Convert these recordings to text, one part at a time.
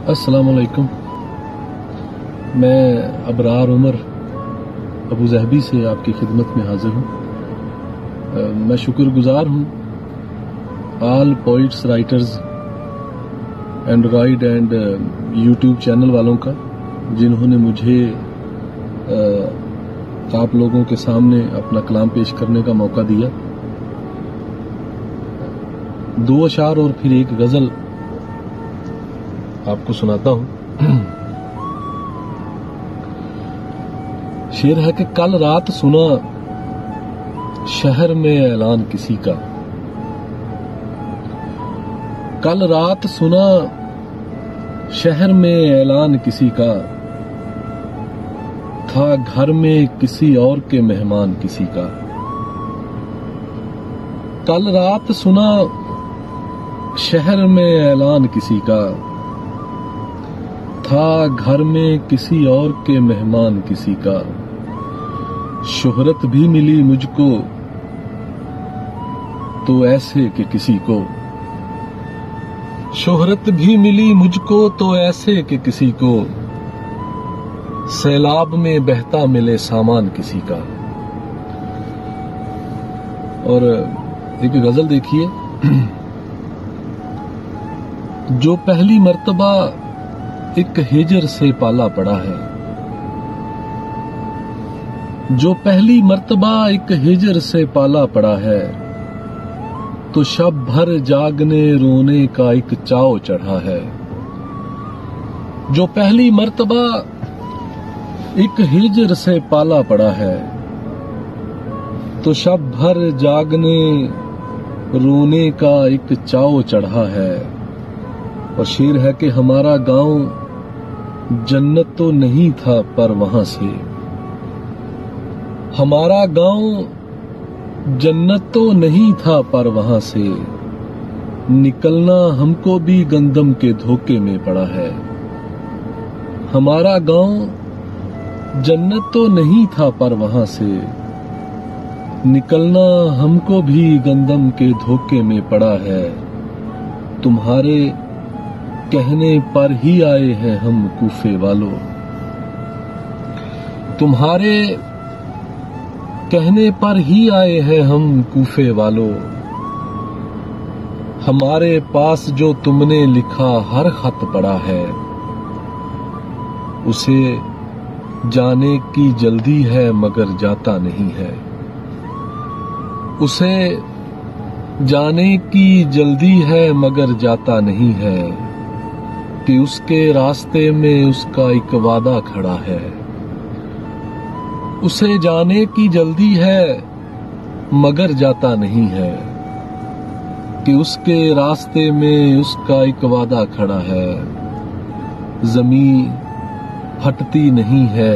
अस्सलाम वालेकुम। मैं अबरार उमर अबू ज़हबी से आपकी खिदमत में हाजिर हूँ। मैं शुक्रगुजार हूँ all poets writers Android and YouTube channel वालों का, जिन्होंने मुझे आप लोगों के सामने अपना कलाम पेश करने का मौका दिया। 2 अशार और फिर एक गज़ल आपको सुनाता हूं। शेर है कि कल रात सुना शहर में ऐलान किसी का, कल रात सुना शहर में ऐलान किसी का, था घर में किसी और के मेहमान किसी का। कल रात सुना शहर में ऐलान किसी का, था घर में किसी और के मेहमान किसी का। शोहरत भी मिली मुझको तो ऐसे कि किसी को, शोहरत भी मिली मुझको तो ऐसे कि किसी को, सैलाब में बहता मिले सामान किसी का। और एक गजल देखिए, जो पहली मर्तबा एक हिजर से पाला पड़ा है, जो पहली मर्तबा एक हिजर से पाला पड़ा है, तो शब भर जागने रोने का एक चाव चढ़ा है। जो पहली मर्तबा एक हिजर से पाला पड़ा है, तो शब भर जागने रोने का एक चाव चढ़ा है। और शेर है कि हमारा गांव जन्नत तो नहीं था पर वहां से, हमारा गांव जन्नत तो नहीं था पर वहां से, निकलना हमको भी गंदम के धोखे में पड़ा है। हमारा गांव जन्नत तो नहीं था पर वहां से, निकलना हमको भी गंदम के धोखे में पड़ा है। तुम्हारे कहने पर ही आए हैं हम कूफे वालों, तुम्हारे कहने पर ही आए हैं हम कूफे वालों। हमारे पास जो तुमने लिखा हर खत पड़ा है, उसे जाने की जल्दी है मगर जाता नहीं है। उसे जाने की जल्दी है मगर जाता नहीं है, कि उसके रास्ते में उसका एक वादा खड़ा है। उसे जाने की जल्दी है मगर जाता नहीं है, कि उसके रास्ते में उसका एक वादा खड़ा है। जमीन फटती नहीं है,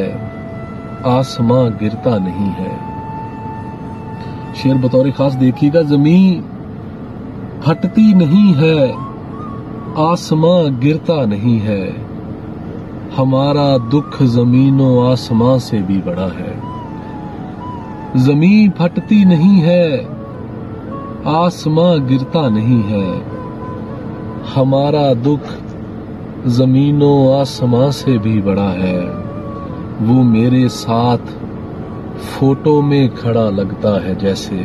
आसमां गिरता नहीं है। शेर बतौर खास देखिएगा, जमीन फटती नहीं है, आसमां गिरता नहीं है। हमारा दुख जमीनों आसमां से भी बड़ा है। जमीन फटती नहीं है, आसमां गिरता नहीं है। हमारा दुख जमीनों आसमां से भी बड़ा है। वो मेरे साथ फोटो में खड़ा लगता है जैसे,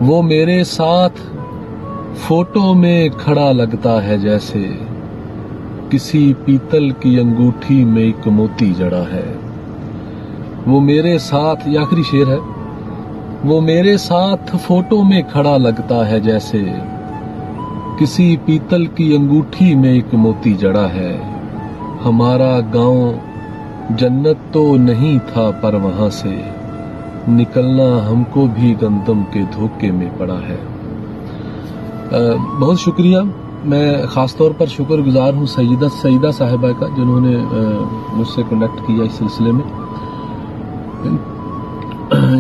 वो मेरे साथ फोटो में खड़ा लगता है जैसे, किसी पीतल की अंगूठी में एक मोती जड़ा है। वो मेरे साथ, ये आखिरी शेर है, वो मेरे साथ फोटो में खड़ा लगता है जैसे, किसी पीतल की अंगूठी में एक मोती जड़ा है। हमारा गांव जन्नत तो नहीं था पर वहां से, निकलना हमको भी गंदम के धोखे में पड़ा है। बहुत शुक्रिया। मैं खास तौर पर शुक्रगुजार हूँ सईदा साहिबा का, जिन्होंने मुझसे कनेक्ट किया इस सिलसिले में।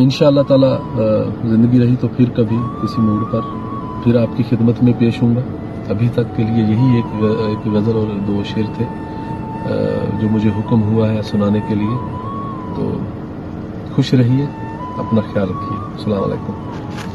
इंशाअल्लाह ताला जिंदगी रही तो फिर कभी किसी मोड़ पर फिर आपकी खिदमत में पेश हूँगा। अभी तक के लिए यही एक गज़ल और 2 शेर थे जो मुझे हुक्म हुआ है सुनाने के लिए। तो खुश रहिए, अपना ख्याल रखिए। अस्सलाम वालेकुम।